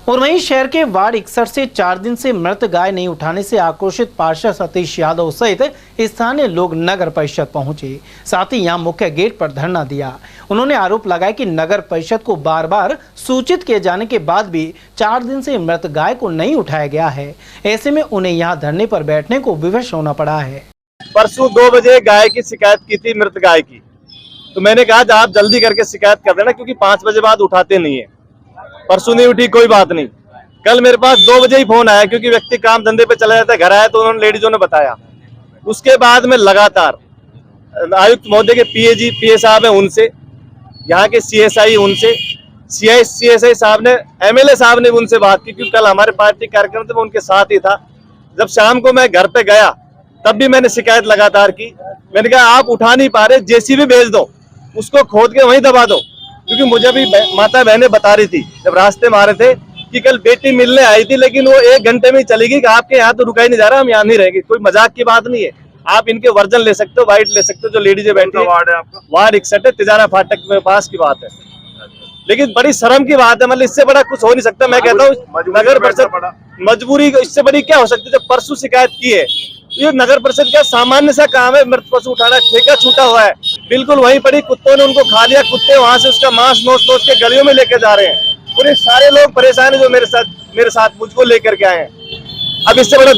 और वहीं शहर के वार्ड 61 से 4 दिन से मृत गाय नहीं उठाने से आक्रोशित पार्षद सतीश यादव सहित स्थानीय लोग नगर परिषद पहुंचे। साथ ही यहां मुख्य गेट पर धरना दिया। उन्होंने आरोप लगाया कि नगर परिषद को बार बार सूचित किए जाने के बाद भी 4 दिन से मृत गाय को नहीं उठाया गया है। ऐसे में उन्हें यहां धरने पर बैठने को विवश होना पड़ा है। परसों 2 बजे गाय की शिकायत की थी, मृत गाय की। तो मैंने कहा आप जल्दी करके शिकायत कर देना, क्योंकि 5 बजे बाद उठाते नहीं है। परसों नहीं उठी, कोई बात नहीं। कल मेरे पास 2 बजे ही फोन आया, क्योंकि व्यक्ति काम धंधे पे चला जाता है, घर आया तो उन्होंने लेडीजों ने बताया। उसके बाद में लगातार आयुक्त महोदय के पीए साहब है उनसे, यहाँ के सीएसआई उनसे, सीएसआई साहब ने, एमएलए साहब ने उनसे बात की, क्योंकि कल हमारे पार्टी कार्यक्रम थे, मैं उनके साथ ही था। जब शाम को मैं घर पे गया तब भी मैंने शिकायत लगातार की। मैंने कहा आप उठा नहीं पा रहे, जेसीबी भेज दो, उसको खोद के वहीं दबा दो। क्योंकि मुझे भी माता बहनें बता रही थी जब रास्ते में आ रहे थे कि कल बेटी मिलने आई थी, लेकिन वो 1 घंटे में ही चली गई कि आपके यहाँ तो रुका ही नहीं जा रहा, हम यहाँ नहीं रहेंगे। कोई मजाक की बात नहीं है। आप इनके वर्जन ले सकते हो, वाइट ले सकते हो, जो लेडीजें बैठी है। वार्ड है आपका? वार्ड 61 है, तिजारा फाटक में पास की बात है। लेकिन बड़ी शर्म की बात है, मतलब इससे बड़ा कुछ हो नहीं सकता। मैं कहता हूँ नगर परिषद मजबूरी इससे बड़ी क्या हो सकती है। जब परसों शिकायत की है, ये नगर परिषद का सामान्य सा काम है, मृत पशु उठाना। ठेका छूटा हुआ है, बिल्कुल वहीं पड़ी, कुत्तों ने उनको खा लिया। कुत्ते वहां से उसका मांस नोच नोच के गलियों में लेके जा रहे हैं। पूरे सारे लोग परेशान है जो मेरे साथ मुझको लेकर के आए हैं। अब इससे बड़ा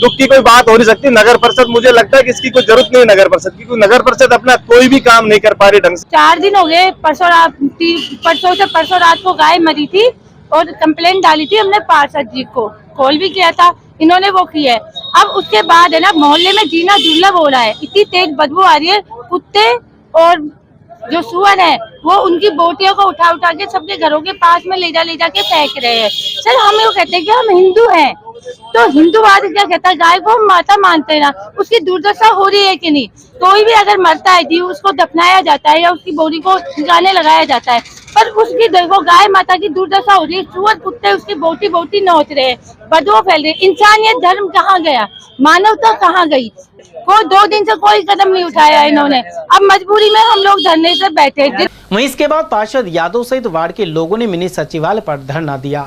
दुख की कोई बात हो नहीं सकती। नगर परिषद, मुझे लगता है कि इसकी कोई जरूरत नहीं है नगर परिषद की, क्योंकि नगर परिषद अपना कोई भी काम नहीं कर पा रही ढंग से। 4 दिन हो गए, परसों रात को गाय मरी थी और कंप्लेंट डाली थी हमने पार्षद जी को, कॉल भी किया था, इन्होंने वो किया है। अब उसके बाद है ना, मोहल्ले में जीना दुर्लभ हो रहा है। इतनी तेज बदबू आ रही है। कुत्ते और जो सुअर है वो उनकी बोटियों को उठा उठा के सबके घरों के पास में ले जा के फेंक रहे हैं। सर हम वो कहते हैं कि हम हिंदू हैं, तो हिंदूवाद क्या कहता है, गाय को हम माता मानते हैं ना, उसकी दुर्दशा हो रही है कि नहीं। कोई भी अगर मरता है जी, उसको दफनाया जाता है या उसकी बॉडी को ठिकाने लगाया जाता है, पर उसकी देखो गाय माता की दुर्दशा हो रही है। सुअर कुत्ते उसकी बोटी नोच रहे हैं, बदबू फैल रही है। इंसानियत धर्म कहाँ गया, मानवता कहाँ गई। कोई 2 दिन से कोई कदम नहीं उठाया इन्होंने। अब मजबूरी में हम लोग धरने से बैठे। वहीं इसके बाद पार्षद यादव सहित वार्ड के लोगों ने मिनी सचिवालय पर धरना दिया।